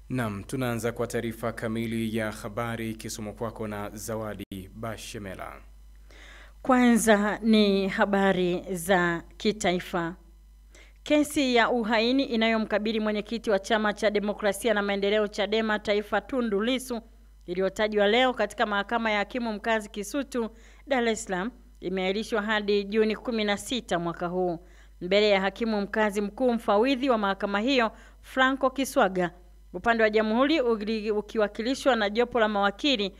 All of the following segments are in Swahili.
Naam, tunaanza kwa taarifa kamili ya habari kisoma kwako na Zawadi Bashemela. Kwanza ni habari za kitaifa. Kesi ya uhaini inayomkabili mwenyekiti wa Chama cha Demokrasia na Maendeleo Chadema Taifa Tundu Lissu iliyotajwa leo katika mahakama ya hakimu mkazi Kisutu, Dar es Salaam imeahirishwa hadi Juni 16 mwaka huu. Mbele ya hakimu mkazi mkuu mfawidhi wa mahakama hiyo Franco Kiswaga, upande wa jamhuri ukiwakilishwa na jopo la mawakili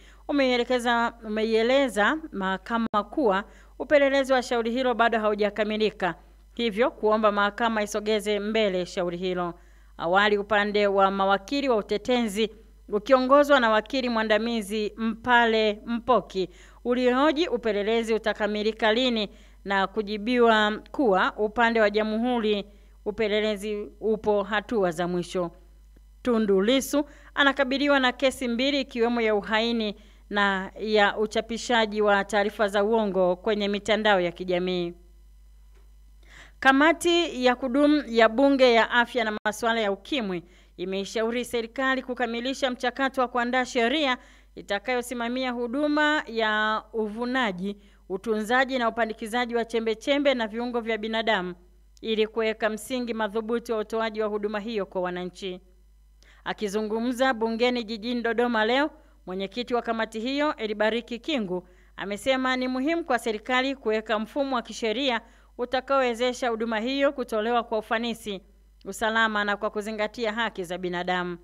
umeieleza mahakama kuwa upelelezi wa shauri hilo bado haujakamilika, hivyo kuomba mahakama isogeze mbele shauri hilo. Awali upande wa mawakili wa utetezi ukiongozwa na wakili mwandamizi Mpale Mpoki ulihoji upelelezi utakamilika lini na kujibiwa kuwa upande wa jamhuri upelelezi upo hatua za mwisho. Tundu Lissu anakabiliwa na kesi mbili ikiwemo ya uhaini na ya uchapishaji wa taarifa za uongo kwenye mitandao ya kijamii. Kamati ya kudumu ya Bunge ya Afya na Masuala ya Ukimwi imeishauri serikali kukamilisha mchakato wa kuandaa sheria itakayosimamia huduma ya uvunaji, utunzaji na upandikizaji wa chembe-chembe na viungo vya binadamu ili kuweka msingi madhubuti wa utoaji wa huduma hiyo kwa wananchi. Akizungumza bungeni jijini Dodoma leo, mwenyekiti wa kamati hiyo Elibariki Kingu amesema ni muhimu kwa serikali kuweka mfumo wa kisheria utakaowezesha huduma hiyo kutolewa kwa ufanisi, usalama na kwa kuzingatia haki za binadamu.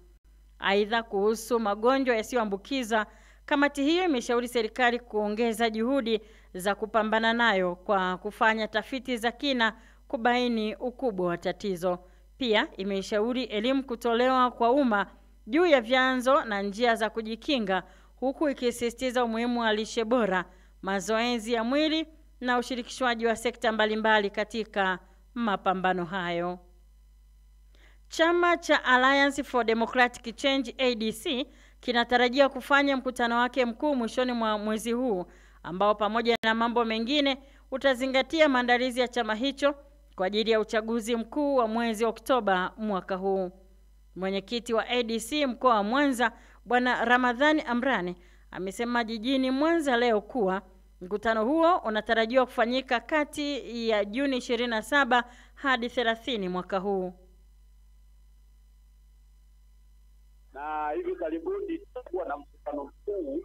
Aidha, kuhusu magonjwa yasiyoambukiza, kamati hiyo imeshauri serikali kuongeza juhudi za kupambana nayo kwa kufanya tafiti za kina kubaini ukubwa wa tatizo. Pia imeshauri elimu kutolewa kwa umma juu ya vyanzo na njia za kujikinga, huku ikisisitiza umuhimu wa lishe bora, mazoezi ya mwili na ushirikishwaji wa sekta mbalimbali katika mapambano hayo. Chama cha Alliance for Democratic Change ADC kinatarajia kufanya mkutano wake mkuu mwishoni mwa mwezi huu ambao pamoja na mambo mengine utazingatia maandalizi ya chama hicho kwa ajili ya uchaguzi mkuu wa mwezi Oktoba mwaka huu. Mwenyekiti wa ADC mkoa wa Mwanza Bwana Ramadhani Amrani amesema jijini Mwanza leo kuwa mkutano huo unatarajiwa kufanyika kati ya Juni 27 hadi 30 mwaka huu. Na hivi karibuni tutakuwa na mkutano mkuu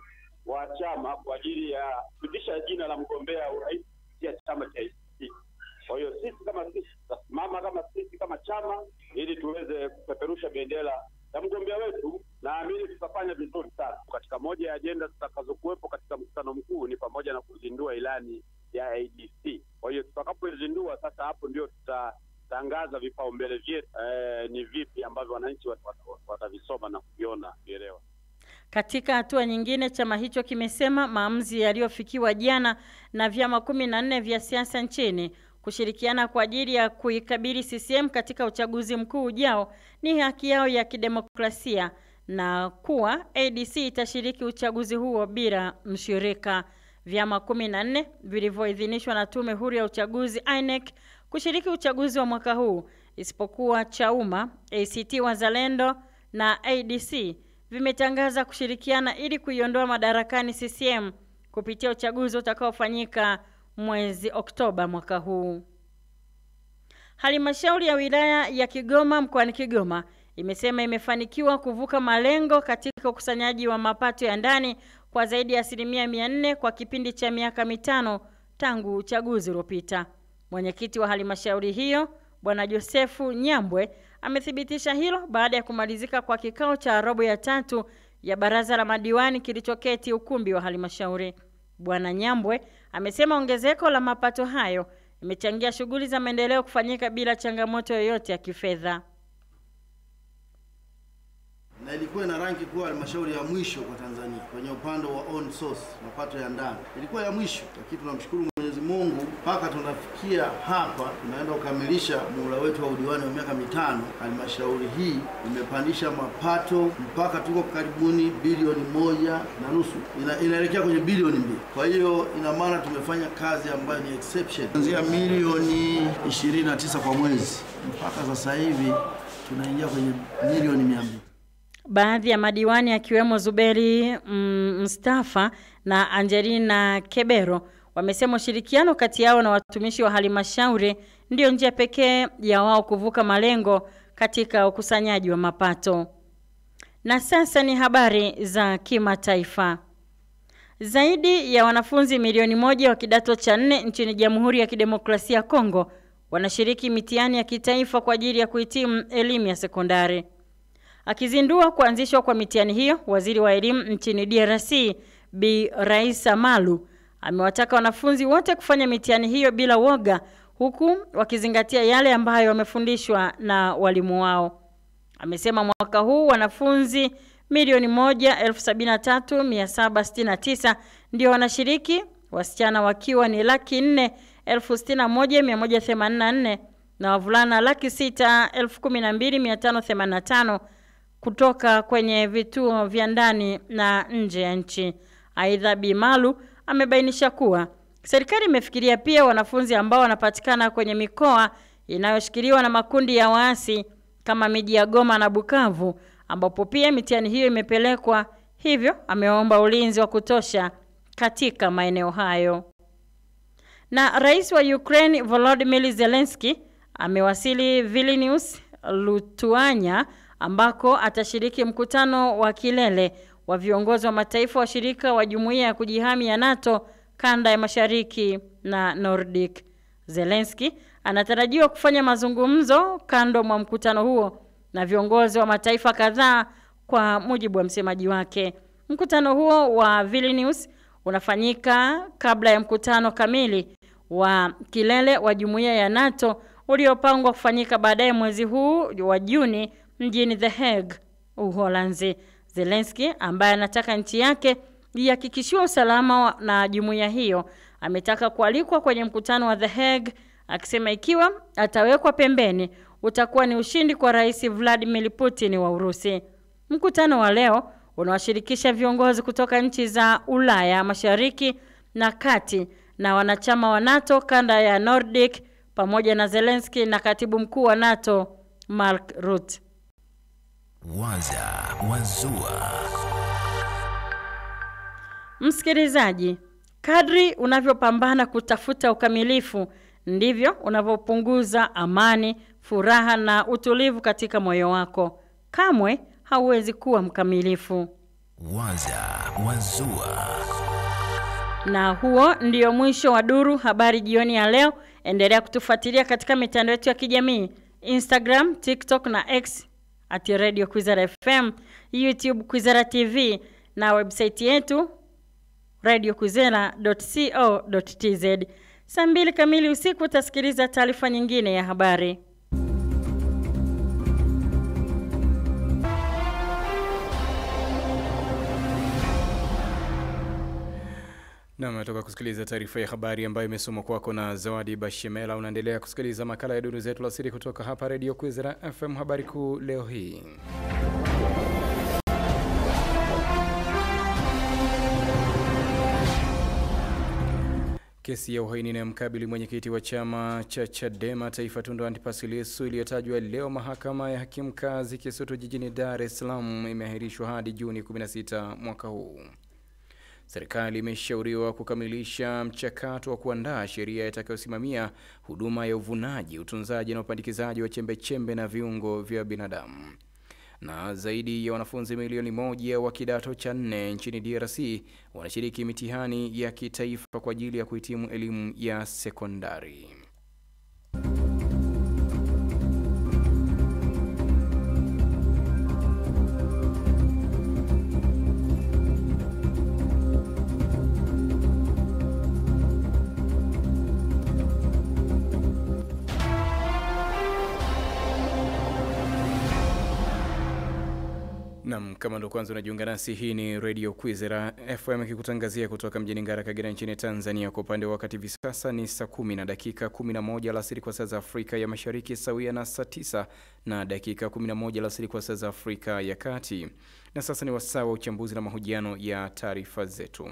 wa chama kwa ajili ya kupitisha jina la mgombea urais ya chama cha ADC. Kwa hiyo sisi kama chama ili tuweze kupeperusha bendera ya mgombea wetu, naamini tutafanya vizuri sana. Katika moja ya ajenda zitakazokuwepo katika mkutano mkuu ni pamoja na kuzindua ilani ya ADC. Kwa hiyo tutakapozindua sasa, hapo ndio tutatangaza vipaumbele vyetu ni vipi ambavyo wananchi watavisoma na kuviona kuelewa. Katika hatua nyingine, chama hicho kimesema maamuzi yaliyofikiwa jana na vyama 14 vya siasa nchini kushirikiana kwa ajili ya kuikabili CCM katika uchaguzi mkuu ujao ni haki yao ya kidemokrasia na kuwa ADC itashiriki uchaguzi huo bila mshirika. Vyama 14 vilivyoidhinishwa na Tume Huru ya Uchaguzi INEC kushiriki uchaguzi wa mwaka huu isipokuwa Chauma, ACT Wazalendo na ADC vimetangaza kushirikiana ili kuiondoa madarakani CCM kupitia uchaguzi utakaofanyika mwezi Oktoba mwaka huu. Halmashauri ya wilaya ya Kigoma mkoani Kigoma imesema imefanikiwa kuvuka malengo katika ukusanyaji wa mapato ya ndani kwa zaidi ya 400% kwa kipindi cha miaka 5 tangu uchaguzi uliopita. Mwenyekiti wa halmashauri hiyo Bwana Josefu Nyambwe amethibitisha hilo baada ya kumalizika kwa kikao cha robo ya 3 ya baraza la madiwani kilichoketi ukumbi wa halmashauri. Bwana Nyambwe amesema ongezeko la mapato hayo imechangia shughuli za maendeleo kufanyika bila changamoto yoyote ya kifedha. Na ilikuwa na rangi kuwa halmashauri ya mwisho kwa Tanzania kwenye upande wa own source, mapato ya ndani. Ilikuwa ya mwisho, lakini tunamshukuru Mwenyezi Mungu mpaka tunafikia hapa, tunaenda kukamilisha muhula wetu wa udiwani wa miaka 5. Halmashauri hii imepandisha mapato mpaka tuko karibuni bilioni 1.5. Inaelekea kwenye bilioni 2. Kwa hiyo ina maana tumefanya kazi ambayo ni exception. Kuanzia milioni 29 kwa mwezi mpaka sasa hivi tunaingia kwenye milioni 200. Baadhi ya madiwani akiwemo Zuberi Mustafa na Angelina Kebero wamesema ushirikiano kati yao na watumishi wa halmashauri ndio njia pekee ya wao kuvuka malengo katika ukusanyaji wa mapato. Na sasa ni habari za kimataifa. Zaidi ya wanafunzi milioni 1 wa kidato cha 4 nchini Jamhuri ya Kidemokrasia ya Kongo wanashiriki mitihani ya kitaifa kwa ajili ya kuhitimu elimu ya sekondari. Akizindua kuanzishwa kwa mitihani hiyo, waziri wa elimu nchini DRC Bi Raisa Malu amewataka wanafunzi wote kufanya mitihani hiyo bila woga, huku wakizingatia yale ambayo wamefundishwa na walimu wao. Amesema mwaka huu wanafunzi milioni 1,73,769 ndio wanashiriki, wasichana wakiwa ni 4,61,184 na wavulana 6,12,585 kutoka kwenye vituo vya ndani na nje ya nchi. Aidha, Bimalu amebainisha kuwa serikali imefikiria pia wanafunzi ambao wanapatikana kwenye mikoa inayoshikiliwa na makundi ya waasi kama miji ya Goma na Bukavu, ambapo pia mitihani hiyo imepelekwa. Hivyo ameomba ulinzi wa kutosha katika maeneo hayo. Na rais wa Ukraine Volodymyr Zelensky amewasili Vilnius, Lithuania, ambako atashiriki mkutano wa kilele wa viongozi wa mataifa wa shirika wa jumuiya ya kujihami ya NATO kanda ya Mashariki na Nordic. Zelensky anatarajiwa kufanya mazungumzo kando mwa mkutano huo na viongozi wa mataifa kadhaa, kwa mujibu wa msemaji wake. Mkutano huo wa Vilnius unafanyika kabla ya mkutano kamili wa kilele wa jumuiya ya NATO uliopangwa kufanyika baadaye mwezi huu wa Juni mjini The Hague, Uholanzi. Zelensky, ambaye anataka nchi yake ihakikishiwe usalama na jumuiya hiyo, ametaka kualikwa kwenye mkutano wa The Hague, akisema ikiwa atawekwa pembeni utakuwa ni ushindi kwa Rais Vladimir Putin wa Urusi. Mkutano wa leo unawashirikisha viongozi kutoka nchi za Ulaya Mashariki na Kati na wanachama wa NATO kanda ya Nordic, pamoja na Zelensky na katibu mkuu wa NATO Mark Rutte. Waza Wazua. Msikilizaji, kadri unavyopambana kutafuta ukamilifu ndivyo unavyopunguza amani, furaha na utulivu katika moyo wako. Kamwe hauwezi kuwa mkamilifu. Waza Wazua. Na huo ndio mwisho wa Duru Habari jioni ya leo. Endelea kutufuatilia katika mitandao yetu ya kijamii, Instagram, TikTok na X @Radio Kwizera FM, YouTube Kwizera TV na website yetu radiokwizera.co.tz. Saa 2 kamili usiku utasikiliza taarifa nyingine ya habari. Na umetoka kusikiliza taarifa ya habari ambayo imesomwa kwako na Zawadi Bashemela. Unaendelea kusikiliza makala ya Duru Zetu Alasiri kutoka hapa Radio Kwizera FM. Habari kuu leo hii: kesi ya uhaini inayomkabili mwenyekiti wa chama cha Chadema Taifa Tundu Antipas Lissu iliyotajwa leo mahakama ya hakimu kazi Kisutu jijini Dar es Salaam imeahirishwa hadi Juni 16 mwaka huu. Serikali imeshauriwa kukamilisha mchakato wa kuandaa sheria itakayosimamia huduma ya uvunaji, utunzaji na upandikizaji wa chembe-chembe na viungo vya binadamu. Na zaidi ya wanafunzi milioni 1 wa kidato cha 4 nchini DRC wanashiriki mitihani ya kitaifa kwa ajili ya kuhitimu elimu ya sekondari. Naam, kama ndo kwanza unajiunga nasi, hii ni Radio Kwizera FM ikikutangazia kutoka mjini Ngara, Kagera nchini Tanzania. Kwa upande wa wakati hivi sasa ni saa 10 na dakika 11 alasiri kwa saa za Afrika ya Mashariki, sawia na saa 9 na dakika 11 alasiri kwa saa za Afrika ya Kati. Na sasa ni wasaa wa uchambuzi na mahojiano ya taarifa zetu.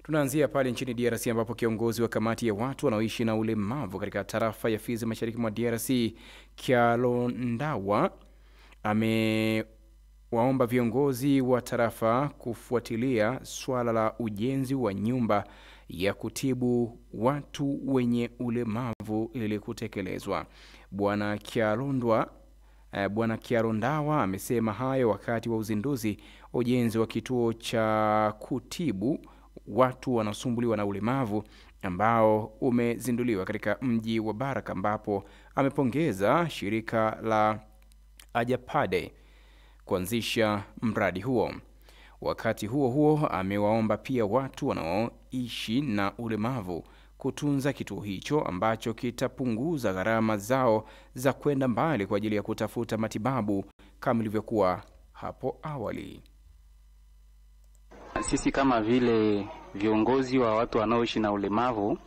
Tunaanzia pale nchini DRC ambapo kiongozi wa kamati ya watu wanaoishi na ulemavu katika tarafa ya Fizi Mashariki mwa DRC, Kyalondawa, amewaomba viongozi wa tarafa kufuatilia swala la ujenzi wa nyumba ya kutibu watu wenye ulemavu ili kutekelezwa. Bwana Kiarondawa amesema hayo wakati wa uzinduzi ujenzi wa kituo cha kutibu watu wanaosumbuliwa na ulemavu ambao umezinduliwa katika mji wa Baraka, ambapo amepongeza shirika la Ajapade kuanzisha mradi huo. Wakati huo huo, amewaomba pia watu wanaoishi na ulemavu kutunza kituo hicho ambacho kitapunguza gharama zao za kwenda mbali kwa ajili ya kutafuta matibabu kama ilivyokuwa hapo awali. Sisi kama vile viongozi wa watu wanaoishi na ulemavu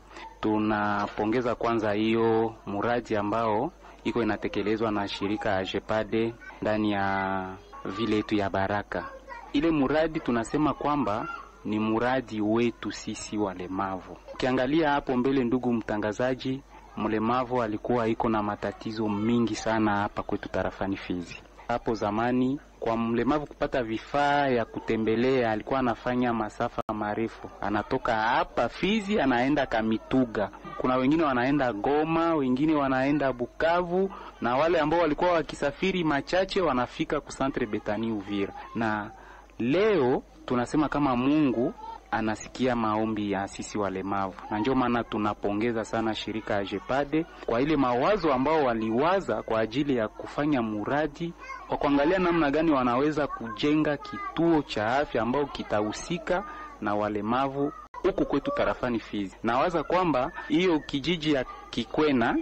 tunapongeza kwanza hiyo muradi ambao iko inatekelezwa na shirika Ajepade ndani ya vile yetu ya Baraka. Ile muradi tunasema kwamba ni muradi wetu sisi walemavu. Ukiangalia hapo mbele, ndugu mtangazaji, mlemavu alikuwa iko na matatizo mingi sana hapa kwetu tarafani Fizi. Hapo zamani kwa mlemavu kupata vifaa ya kutembelea alikuwa anafanya masafa marefu. Anatoka hapa Fizi anaenda Kamituga. Kuna wengine wanaenda Goma, wengine wanaenda Bukavu, na wale ambao walikuwa wakisafiri machache wanafika ku Centre Betani Uvira. Na leo tunasema kama Mungu anasikia maombi ya sisi walemavu. Na ndio maana tunapongeza sana shirika Ajepade kwa ile mawazo ambao waliwaza kwa ajili ya kufanya muradi kwa kuangalia namna gani wanaweza kujenga kituo cha afya ambao kitahusika na walemavu huku kwetu tarafani Fizi. Nawaza kwamba hiyo kijiji ya Kikwena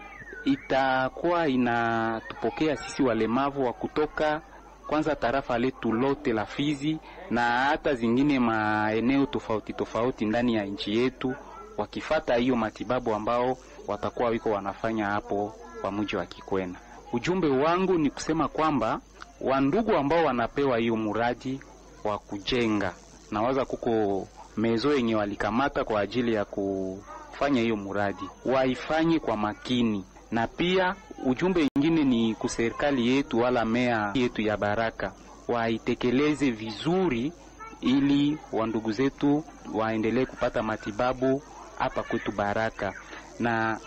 itakuwa inatupokea sisi walemavu wa kutoka kwanza tarafa letu lote la Fizi na hata zingine maeneo tofauti tofauti ndani ya nchi yetu, wakifata hiyo matibabu ambao watakuwa wiko wanafanya hapo kwa mji wa Kikwena. Ujumbe wangu ni kusema kwamba wandugu ambao wanapewa hiyo muradi wa kujenga, nawaza kuko mezo yenye walikamata kwa ajili ya kufanya hiyo muradi, waifanye kwa makini. Na pia ujumbe mwingine ni kuserikali yetu wala mea yetu ya Baraka, waitekeleze vizuri ili wandugu zetu waendelee kupata matibabu hapa kwetu Baraka. Na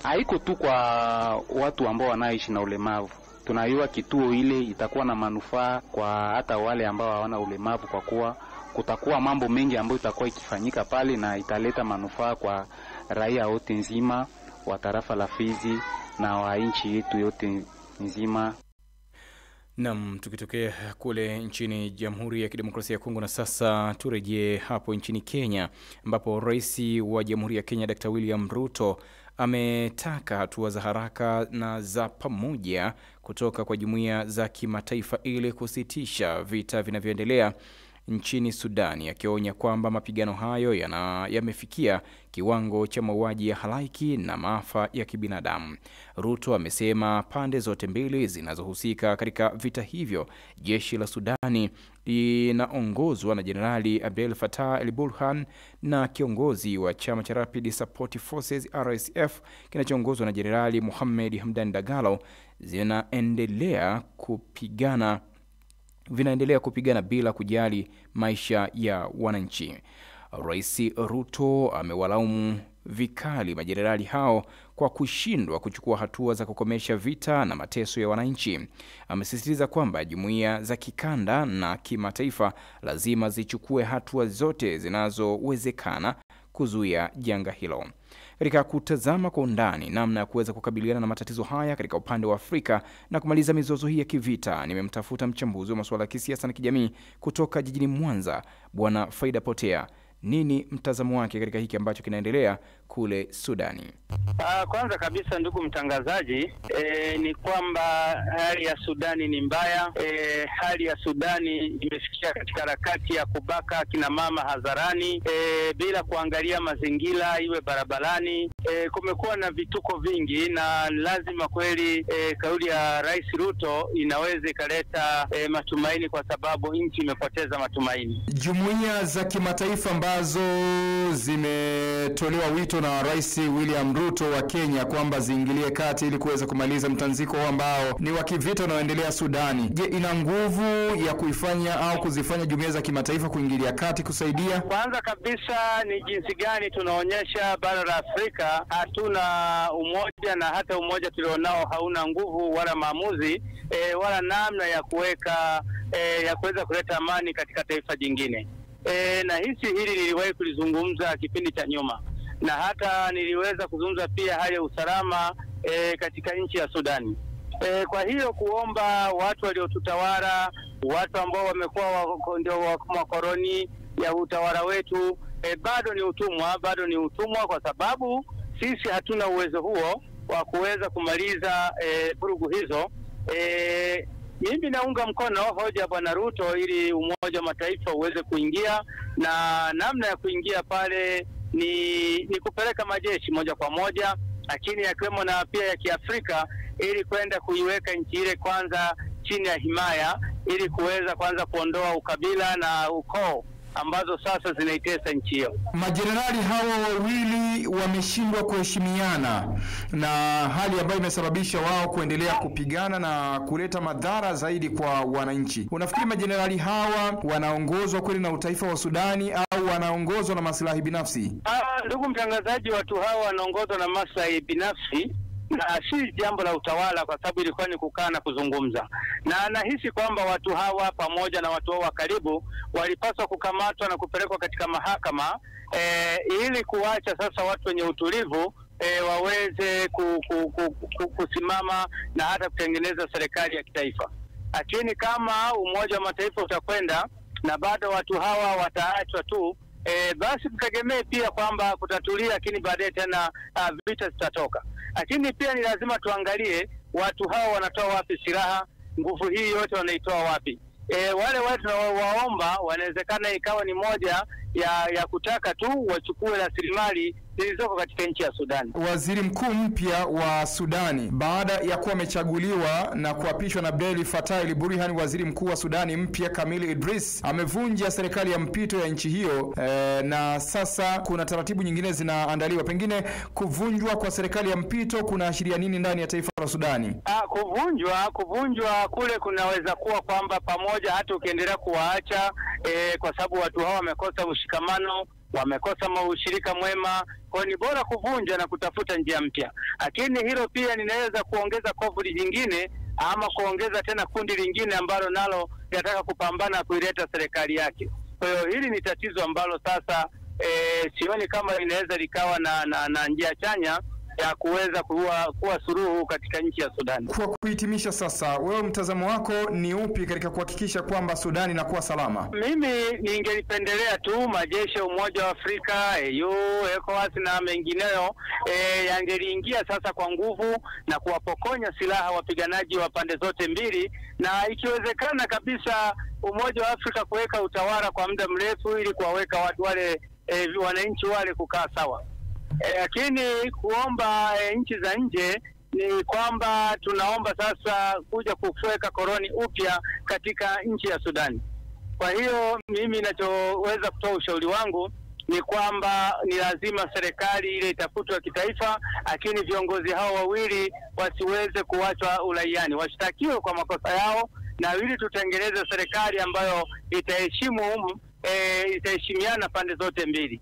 haiko tu kwa watu ambao wanaishi na ulemavu. Tunaiwa kituo ile itakuwa na manufaa kwa hata wale ambao hawana ulemavu, kwa kuwa kutakuwa mambo mengi ambayo itakuwa ikifanyika pale na italeta manufaa kwa raia wote nzima wa tarafa la Fizi na wa nchi yetu yote nzima. Naam, tukitokea kule nchini Jamhuri ya Kidemokrasia ya Kongo na sasa turejee hapo nchini Kenya, ambapo Rais wa Jamhuri ya Kenya Dr. William Ruto ametaka hatua za haraka na za pamoja kutoka kwa jumuiya za kimataifa ili kusitisha vita vinavyoendelea nchini Sudani, akionya kwamba mapigano hayo yamefikia kiwango cha mauaji ya halaiki na maafa ya kibinadamu. Ruto amesema pande zote mbili zinazohusika katika vita hivyo, jeshi la Sudani linaongozwa na Jenerali Abdel Fattah el-Burhan na kiongozi wa chama cha Rapid Support Forces RSF kinachoongozwa na Jenerali Mohamed Hamdan Dagalo vinaendelea kupigana bila kujali maisha ya wananchi. Rais Ruto amewalaumu vikali majenerali hao kwa kushindwa kuchukua hatua za kukomesha vita na mateso ya wananchi. Amesisitiza kwamba jumuiya za kikanda na kimataifa lazima zichukue hatua zote zinazowezekana kuzuia janga hilo. Katika kutazama kwa undani namna ya kuweza kukabiliana na matatizo haya katika upande wa Afrika na kumaliza mizozo hii ya kivita, nimemtafuta mchambuzi wa masuala ya kisiasa na kijamii kutoka jijini Mwanza, Bwana Faida Potea. Nini mtazamo wake katika hiki ambacho kinaendelea kule Sudani? Kwanza kabisa, ndugu mtangazaji, ni kwamba hali ya Sudani ni mbaya. Hali ya Sudani imefikia katika harakati ya kubaka kina mama hadharani, bila kuangalia mazingira, iwe barabarani, kumekuwa na vituko vingi, na lazima kweli kauli ya Rais Ruto inaweza ikaleta matumaini, kwa sababu nchi imepoteza matumaini. Jumuiya za kimataifa ambazo zimetolewa wito na Rais William Ruto wa Kenya kwamba ziingilie kati ili kuweza kumaliza mtanziko ambao ni wa kivita unaoendelea Sudani. Je, ina nguvu ya kuifanya au kuzifanya jumuiya za kimataifa kuingilia kati kusaidia? Kwanza kabisa ni jinsi gani tunaonyesha bara la Afrika hatuna umoja, na hata umoja tulionao hauna nguvu wala maamuzi wala namna ya kuweka ya kuweza kuleta amani katika taifa jingine. Na hili niliwahi kulizungumza kipindi cha nyuma, na hata niliweza kuzungumza pia hali ya usalama katika nchi ya Sudani. Kwa hiyo kuomba watu waliotutawala, watu ambao wamekuwa ndio wakoloni ya utawala wetu, bado ni utumwa, kwa sababu sisi hatuna uwezo huo wa kuweza kumaliza vurugu hizo. Mimi naunga mkono hoja ya Bwana Ruto ili Umoja wa Mataifa uweze kuingia, na namna ya kuingia pale ni kupeleka majeshi moja kwa moja, lakini yakiwemo na pia ya Kiafrika, ili kwenda kuiweka nchi ile kwanza chini ya himaya, ili kuweza kwanza kuondoa ukabila na ukoo ambazo sasa zinaitesa nchi hiyo. Majenerali hawa wawili wameshindwa kuheshimiana, na hali ambayo imesababisha wao kuendelea kupigana na kuleta madhara zaidi kwa wananchi. Unafikiri majenerali hawa wanaongozwa kweli na utaifa wa Sudani au wanaongozwa na maslahi binafsi? Ndugu mtangazaji, watu hawa wanaongozwa na maslahi binafsi na si jambo la utawala, kwa sababu ilikuwa ni kukaa na kuzungumza. Na nahisi kwamba watu hawa pamoja na watu wao wa karibu walipaswa kukamatwa na kupelekwa katika mahakama ili kuacha sasa watu wenye utulivu waweze kusimama na hata kutengeneza serikali ya kitaifa. Lakini kama Umoja wa Mataifa utakwenda na bado watu hawa wataachwa tu, basi tutegemee pia kwamba kutatulia, lakini baadaye tena vita zitatoka. Lakini pia ni lazima tuangalie watu hao wanatoa wapi silaha, nguvu hii yote wanaitoa wapi? Wale watu tunawaomba wanawezekana ikawa ni moja ya kutaka tu wachukue rasilimali zilizoko katika nchi ya Sudani. Waziri mkuu mpya wa Sudani baada ya kuwa amechaguliwa na kuapishwa na Abdel Fattah el-Burhan, waziri mkuu wa Sudani mpya Kamil Idris amevunja serikali ya mpito ya nchi hiyo, na sasa kuna taratibu nyingine zinaandaliwa. Pengine kuvunjwa kwa serikali ya mpito kunaashiria nini ndani ya taifa la Sudani? Kuvunjwa kule kunaweza kuwa kwamba pamoja hata ukiendelea kuwaacha kwa sababu watu hao wamekosa ushikamano, wamekosa ushirika mwema, kwa ni bora kuvunja na kutafuta njia mpya. Lakini hilo pia linaweza kuongeza kofuli jingine ama kuongeza tena kundi lingine ambalo nalo linataka kupambana kuileta serikali yake. Kwa hiyo hili ni tatizo ambalo sasa sioni kama linaweza likawa na njia chanya ya kuweza kuwa suluhu katika nchi ya Sudani. Kwa kuhitimisha sasa, wewe mtazamo wako ni upi katika kuhakikisha kwamba Sudani inakuwa salama? Mimi ningelipendelea tu majeshi ya Umoja wa Afrika, EU, ECOWAS na mengineyo yangeliingia sasa kwa nguvu na kuwapokonya silaha wapiganaji wa pande zote mbili, na ikiwezekana kabisa Umoja wa Afrika kuweka utawala kwa muda mrefu ili kuwaweka watu wale wananchi wale kukaa sawa. Lakini kuomba nchi za nje ni kwamba tunaomba sasa kuja kuweka koloni upya katika nchi ya Sudani. Kwa hiyo mimi ninachoweza kutoa ushauri wangu ni kwamba ni lazima serikali ile itafutwe kitaifa, lakini viongozi hao wawili wasiweze kuachwa uraiani, washtakiwe kwa makosa yao, na ili tutengeneze serikali ambayo itaheshimiana pande zote mbili.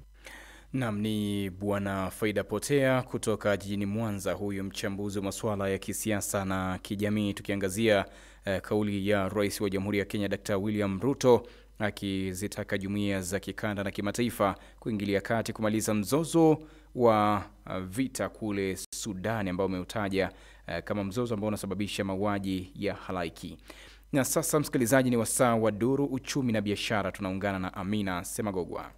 Naam, ni Bwana Faida Potea kutoka jijini Mwanza, huyu mchambuzi wa masuala ya kisiasa na kijamii, tukiangazia kauli ya Rais wa Jamhuri ya Kenya Dr. William Ruto akizitaka jumuiya za kikanda na kimataifa kuingilia kati kumaliza mzozo wa vita kule Sudani ambao umeutaja kama mzozo ambao unasababisha mauaji ya halaiki. Na sasa msikilizaji, ni wasaa wa Duru Uchumi na Biashara. Tunaungana na Amina Semagogwa.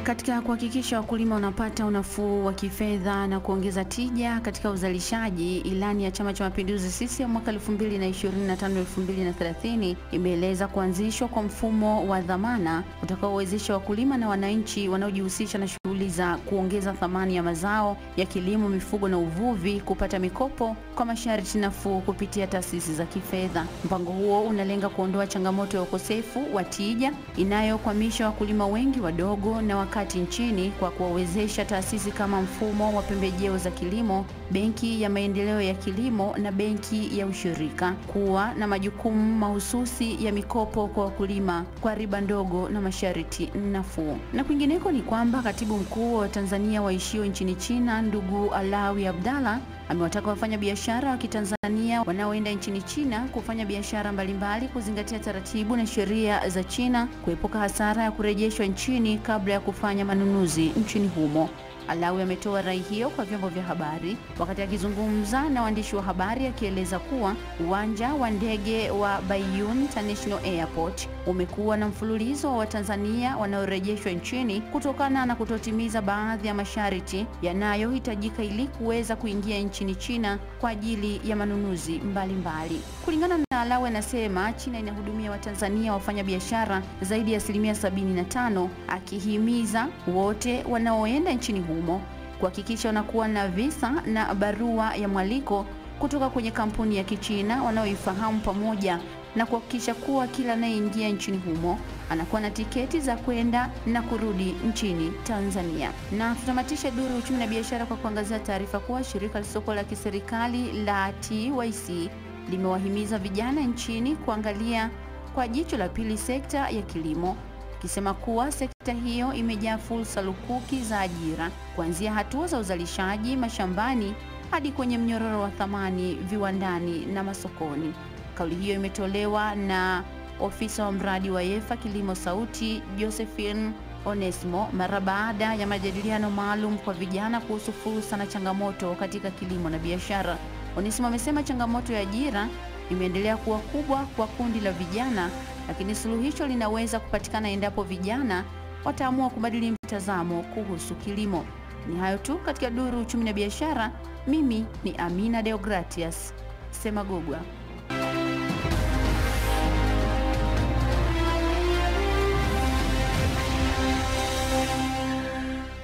Katika kuhakikisha wakulima wanapata unafuu wa kifedha na kuongeza tija katika uzalishaji, ilani ya Chama cha Mapinduzi CCM mwaka 2025-2030 imeeleza kuanzishwa kwa mfumo wa dhamana utakaowezesha wakulima na wananchi wanaojihusisha na shughuli za kuongeza thamani ya mazao ya kilimo, mifugo na uvuvi kupata mikopo kwa masharti nafuu kupitia taasisi za kifedha. Mpango huo unalenga kuondoa changamoto ya ukosefu wa tija inayokwamisha wakulima wengi wadogo na wakati nchini kwa kuwawezesha taasisi kama mfumo wa pembejeo za kilimo, benki ya maendeleo ya kilimo na benki ya ushirika kuwa na majukumu mahususi ya mikopo kwa wakulima kwa riba ndogo na masharti nafuu. Na kwingineko ni kwamba Katibu Mkuu wa Tanzania waishio nchini China, ndugu Alawi Abdalla, amewataka wafanya biashara wa Kitanzania wanaoenda nchini China kufanya biashara mbalimbali kuzingatia taratibu na sheria za China, kuepuka hasara ya kurejeshwa nchini kabla ya kufanya manunuzi nchini humo. Alawi ametoa rai hiyo kwa vyombo vya habari wakati akizungumza na waandishi wa habari, akieleza kuwa uwanja wa ndege wa Baiyun International Airport umekuwa na mfululizo wa Watanzania wanaorejeshwa nchini kutokana na kutotimiza baadhi ya masharti yanayohitajika ili kuweza kuingia nchini China kwa ajili ya manunuzi mbalimbali. Kulingana na Alawi, anasema China inahudumia Watanzania wafanya biashara zaidi ya 75%, akihimiza wote wanaoenda nchini humo kuhakikisha wanakuwa na visa na barua ya mwaliko kutoka kwenye kampuni ya Kichina wanaoifahamu, pamoja na kuhakikisha kuwa kila anayeingia nchini humo anakuwa na tiketi za kwenda na kurudi nchini Tanzania. Na tutamatisha duru uchumi na biashara kwa kuangazia taarifa kuwa shirika lisoko la kiserikali la TYC limewahimiza vijana nchini kuangalia kwa jicho la pili sekta ya kilimo, kisema kuwa sekta hiyo imejaa fursa lukuki za ajira kuanzia hatua za uzalishaji mashambani hadi kwenye mnyororo wa thamani viwandani na masokoni. Kauli hiyo imetolewa na ofisa wa mradi wa YEFA Kilimo Sauti, Josephine Onesmo, mara baada ya majadiliano maalum kwa vijana kuhusu fursa na changamoto katika kilimo na biashara. Onesmo amesema changamoto ya ajira imeendelea kuwa kubwa kwa kundi la vijana, lakini suluhisho linaweza kupatikana endapo vijana wataamua kubadili mtazamo kuhusu kilimo. Ni hayo tu katika duru uchumi na biashara. Mimi ni Amina Deogratias Semagogwa.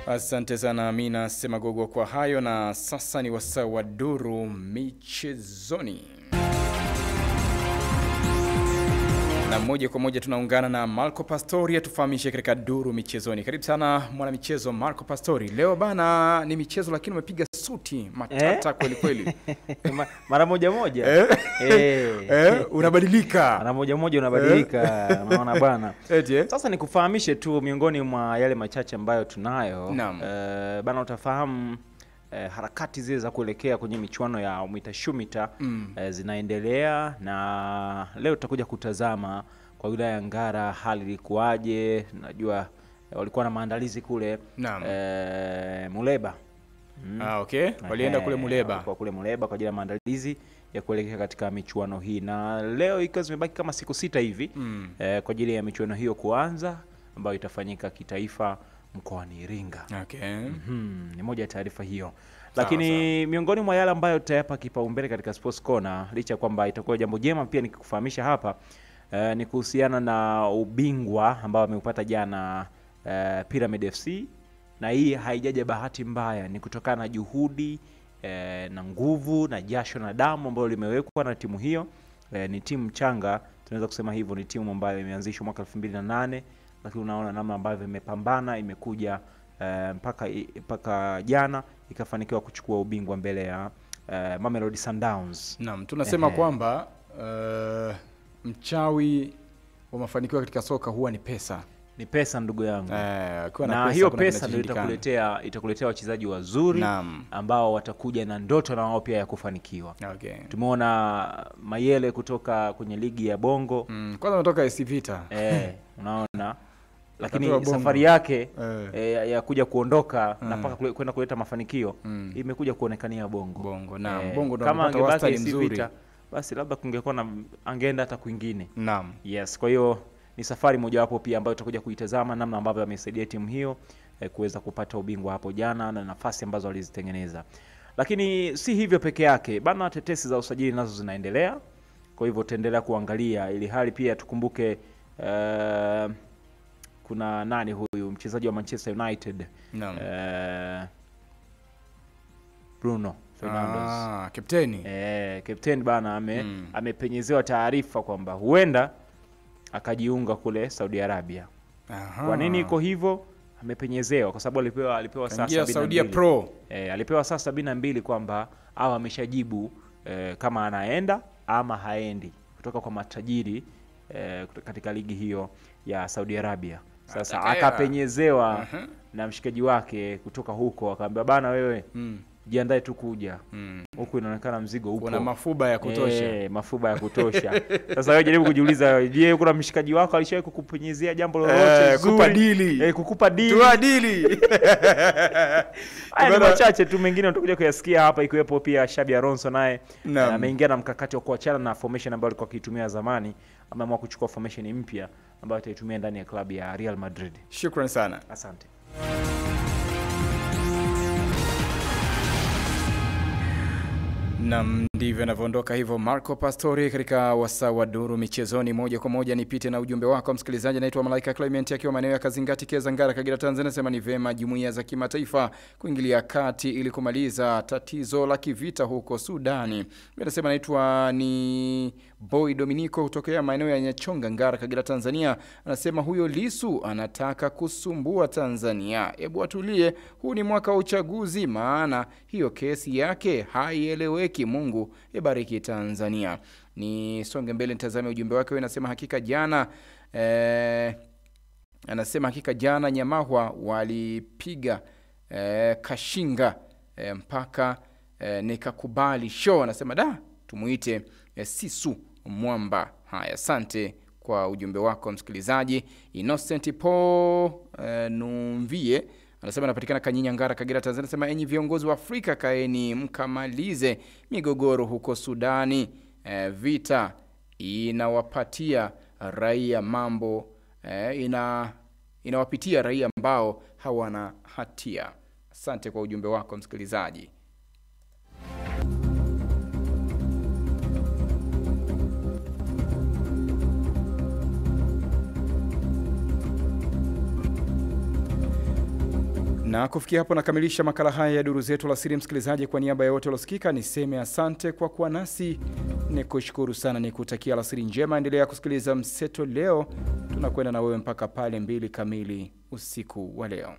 Asante sana Amina Semagogwa kwa hayo, na sasa ni wasaa wa duru michezoni. Na moja kwa moja tunaungana na Marco Pastori atufahamishe katika duru michezoni. Karibu sana mwana michezo Marco Pastori. Leo bana ni michezo, lakini umepiga suti matata kweli kweli. Mara moja unabadilika. Mara moja unabadilika. Unaona bana. Sasa nikufahamishe tu miongoni mwa yale machache ambayo tunayo. Bana utafahamu harakati zile za kuelekea kwenye michuano ya UMITA zinaendelea, na leo tutakuja kutazama kwa wilaya ya Ngara hali ilikuwaje. Najua walikuwa na maandalizi kule Muleba. Walienda kule Muleba. Kwa kule Muleba kwa ajili ya maandalizi ya kuelekea katika michuano hii, na leo ikiwa zimebaki kama siku 6 hivi kwa ajili ya michuano hiyo kuanza, ambayo itafanyika kitaifa mkoani Iringa. Ni moja ya taarifa hiyo. Lakini miongoni mwa yale ambayo tutayapa kipaumbele katika Sports Corner, licha kwamba itakuwa jambo jema pia nikikufahamisha hapa, ni kuhusiana na ubingwa ambao ameupata jana Pyramid FC, na hii haijaja bahati mbaya, ni kutokana na juhudi na nguvu na jasho na damu ambayo limewekwa na timu hiyo. Ni timu changa, tunaweza kusema hivyo. Ni timu ambayo imeanzishwa mwaka 2008, lakini unaona namna ambavyo imepambana, imekuja mpaka jana ikafanikiwa kuchukua ubingwa mbele ya Mamelodi Sundowns. Naam, tunasema kwamba mchawi wa mafanikio katika soka huwa ni pesa. Ni pesa ndugu yangu. Na hiyo pesa ndio itakuletea wachezaji wazuri ambao watakuja na ndoto na wao pia ya kufanikiwa. Tumeona Mayele kutoka kwenye ligi ya Bongo. Kwanza anatoka AC Vita. Unaona. Lakini safari yake ya kuja kuondoka na mpaka kwenda kuleta mafanikio imekuja kuonekania Bongo. Bongo ndo kama anapata wastani mzuri. Basi labda kungekuwa na angeenda hata kwingine. Yes, kwa hiyo ni safari mojawapo pia ambayo tutakuja kuitazama namna ambavyo amesaidia timu hiyo kuweza kupata ubingwa hapo jana na nafasi ambazo walizitengeneza. Lakini si hivyo peke yake, bana tetesi za usajili nazo zinaendelea. Kwa hivyo tutaendelea kuangalia ili hali pia tukumbuke kuna nani huyu mchezaji wa Manchester United? Bruno Fernandes. Kapteni. Kapteni bana amepenyezewa taarifa kwamba huenda akajiunga kule Saudi Arabia. Kwa nini iko hivyo? Amepenyezewa kwa sababu alipewa saa 72. Saudi Pro. Alipewa saa 72 kwamba au ameshajibu kama anaenda ama haendi kutoka kwa matajiri katika ligi hiyo ya Saudi Arabia. Sasa akapenyezewa na mshikaji wake kutoka huko, akamwambia bana wewe jiandae tu kuja. Huko inaonekana mzigo upo. Kuna mafuba ya kutosha. Mafuba ya kutosha. Sasa wewe jaribu kujiuliza, je, kuna mshikaji wako alishawahi kukupenyezea jambo lolote zuri? Kukupa dili. Kukupa dili. Toa dili. Haya ni machache tu, mengine tutakuja kuyasikia hapa, ikiwepo pia Xabi Alonso naye ameingia na mkakati wa kuachana na formation ambayo alikuwa akiitumia zamani, ameamua kuchukua formation mpya ambayo ataitumia ndani ya klabu ya Real Madrid. Shukrani sana. Asante. Na ndivyo anavyoondoka hivyo Marco Pastori katika wasaa wa duru michezoni. Moja kwa moja nipite na ujumbe wako msikilizaji. Naitwa Malaika Clement akiwa maeneo ya Kazingati Keza Ngara Kagera Tanzania. Sema ni vema jumuiya za kimataifa kuingilia kati ili kumaliza tatizo la kivita huko Sudani. Anasema naitwa ni Boy Dominico kutokea maeneo ya Nyachonga Ngara Kagera Tanzania. Anasema huyo Lissu anataka kusumbua Tanzania. Hebu atulie, huu ni mwaka wa uchaguzi, maana hiyo kesi yake haieleweki. Mungu ibariki Tanzania. Ni songe mbele nitazame ujumbe wake. Anasema hakika jana Nyamahwa walipiga kashinga mpaka nikakubali show. Anasema tumuite Sisu Mwamba. Haya, asante kwa ujumbe wako msikilizaji. Innocent Po Numvie anasema anapatikana Kanyinya Ngara Kagera Tanzania. Anasema enyi viongozi wa Afrika, kaeni mkamalize migogoro huko Sudani. Vita inawapatia raia mambo inawapitia raia ambao hawana hatia. Asante kwa ujumbe wako msikilizaji. Na kufikia hapo nakamilisha makala haya ya duru zetu la siri msikilizaji. Kwa niaba ya wote waliosikika niseme asante kwa kuwa nasi. Nikushukuru sana, nikutakia alasiri njema. Endelea kusikiliza Mseto Leo. Tunakwenda na wewe mpaka pale 2 kamili usiku wa leo.